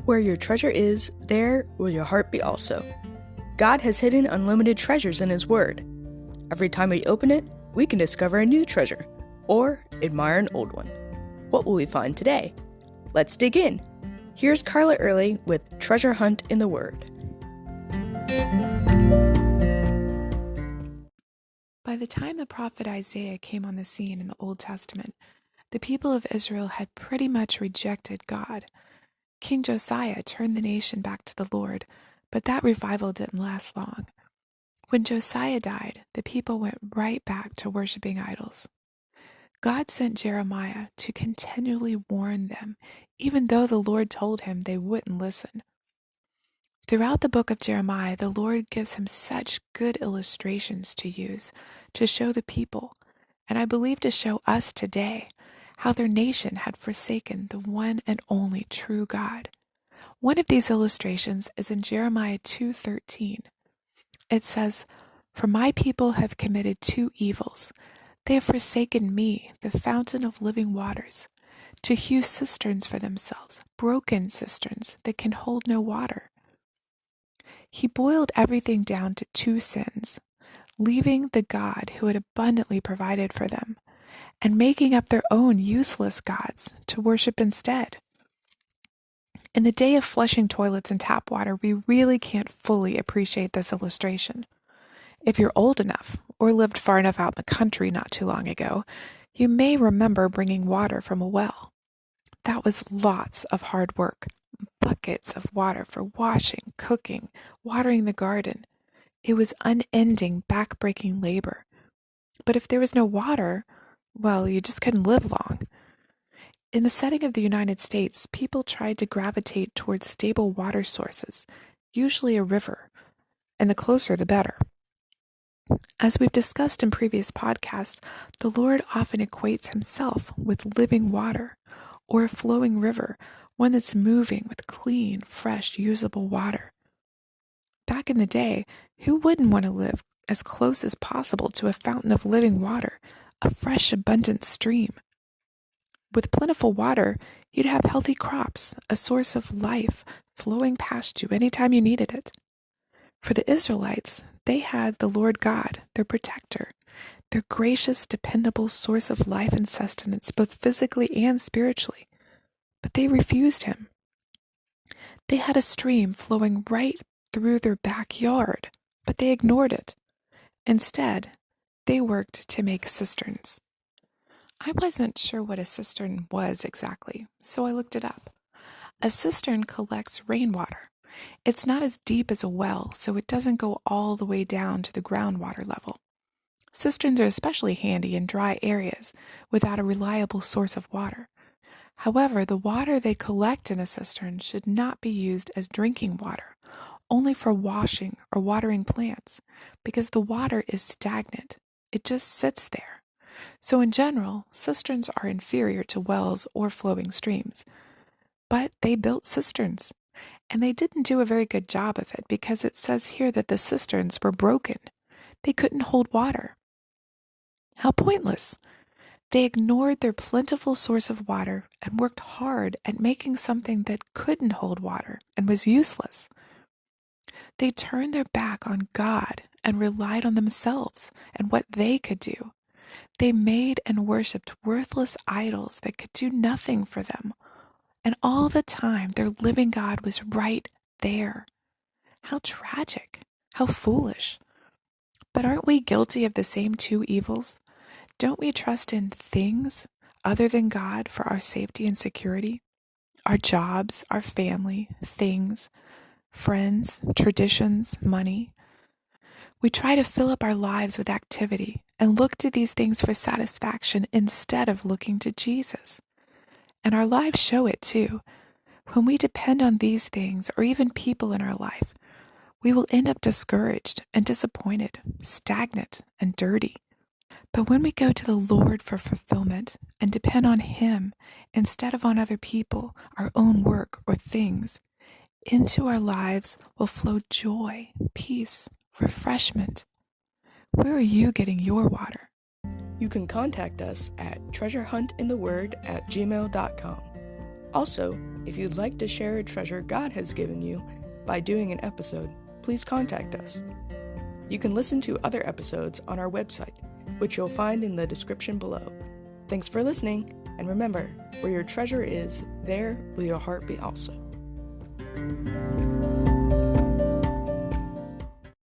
Where your treasure is, there will your heart be also. God has hidden unlimited treasures in His Word. Every time we open it, we can discover a new treasure, or admire an old one. What will we find today? Let's dig in. Here's Carla Early with Treasure Hunt in the Word. By the time the prophet Isaiah came on the scene in the Old Testament, the people of Israel had pretty much rejected God. King Josiah turned the nation back to the Lord, but that revival didn't last long. When Josiah died, the people went right back to worshiping idols. God sent Jeremiah to continually warn them, even though the Lord told him they wouldn't listen. Throughout the book of Jeremiah, the Lord gives him such good illustrations to use to show the people, and I believe to show us today, how their nation had forsaken the one and only true God. One of these illustrations is in Jeremiah 2:13. It says, "For my people have committed two evils. They have forsaken me, the fountain of living waters, to hew cisterns for themselves, broken cisterns that can hold no water." He boiled everything down to two sins, leaving the God who had abundantly provided for them, and making up their own useless gods to worship instead. In the day of flushing toilets and tap water, we really can't fully appreciate this illustration. If you're old enough, or lived far enough out in the country not too long ago, you may remember bringing water from a well. That was lots of hard work. Buckets of water for washing, cooking, watering the garden. It was unending, back-breaking labor. But if there was no water, well, you just couldn't live long. In the setting of the United States, people tried to gravitate towards stable water sources, usually a river, and the closer the better. As we've discussed in previous podcasts, the Lord often equates Himself with living water, or a flowing river, one that's moving with clean, fresh, usable water. Back in the day, who wouldn't want to live as close as possible to a fountain of living water, a fresh, abundant stream? With plentiful water, you'd have healthy crops, a source of life flowing past you anytime you needed it. For the Israelites, they had the Lord God, their protector, their gracious, dependable source of life and sustenance, both physically and spiritually. But they refused Him. They had a stream flowing right through their backyard, but they ignored it. Instead, they worked to make cisterns. I wasn't sure what a cistern was exactly, so I looked it up. A cistern collects rainwater. It's not as deep as a well, so it doesn't go all the way down to the groundwater level. Cisterns are especially handy in dry areas without a reliable source of water. However, the water they collect in a cistern should not be used as drinking water, only for washing or watering plants, because the water is stagnant. It just sits there. So in general, cisterns are inferior to wells or flowing streams. But they built cisterns, and they didn't do a very good job of it because it says here that the cisterns were broken. They couldn't hold water. How pointless! They ignored their plentiful source of water and worked hard at making something that couldn't hold water and was useless. They turned their back on God and relied on themselves and what they could do. They made and worshipped worthless idols that could do nothing for them. And all the time, their living God was right there. How tragic. How foolish. But aren't we guilty of the same two evils? Don't we trust in things other than God for our safety and security? Our jobs, our family, things, friends, traditions, money. We try to fill up our lives with activity and look to these things for satisfaction instead of looking to Jesus. And our lives show it too. When we depend on these things or even people in our life, we will end up discouraged and disappointed, stagnant and dirty. But when we go to the Lord for fulfillment and depend on Him instead of on other people, our own work or things, into our lives will flow joy, peace, refreshment. Where are you getting your water? You can contact us at treasurehuntinttheword@gmail.com. Also, if you'd like to share a treasure God has given you by doing an episode, please contact us. You can listen to other episodes on our website, which you'll find in the description below. Thanks for listening, and remember, where your treasure is, there will your heart be also.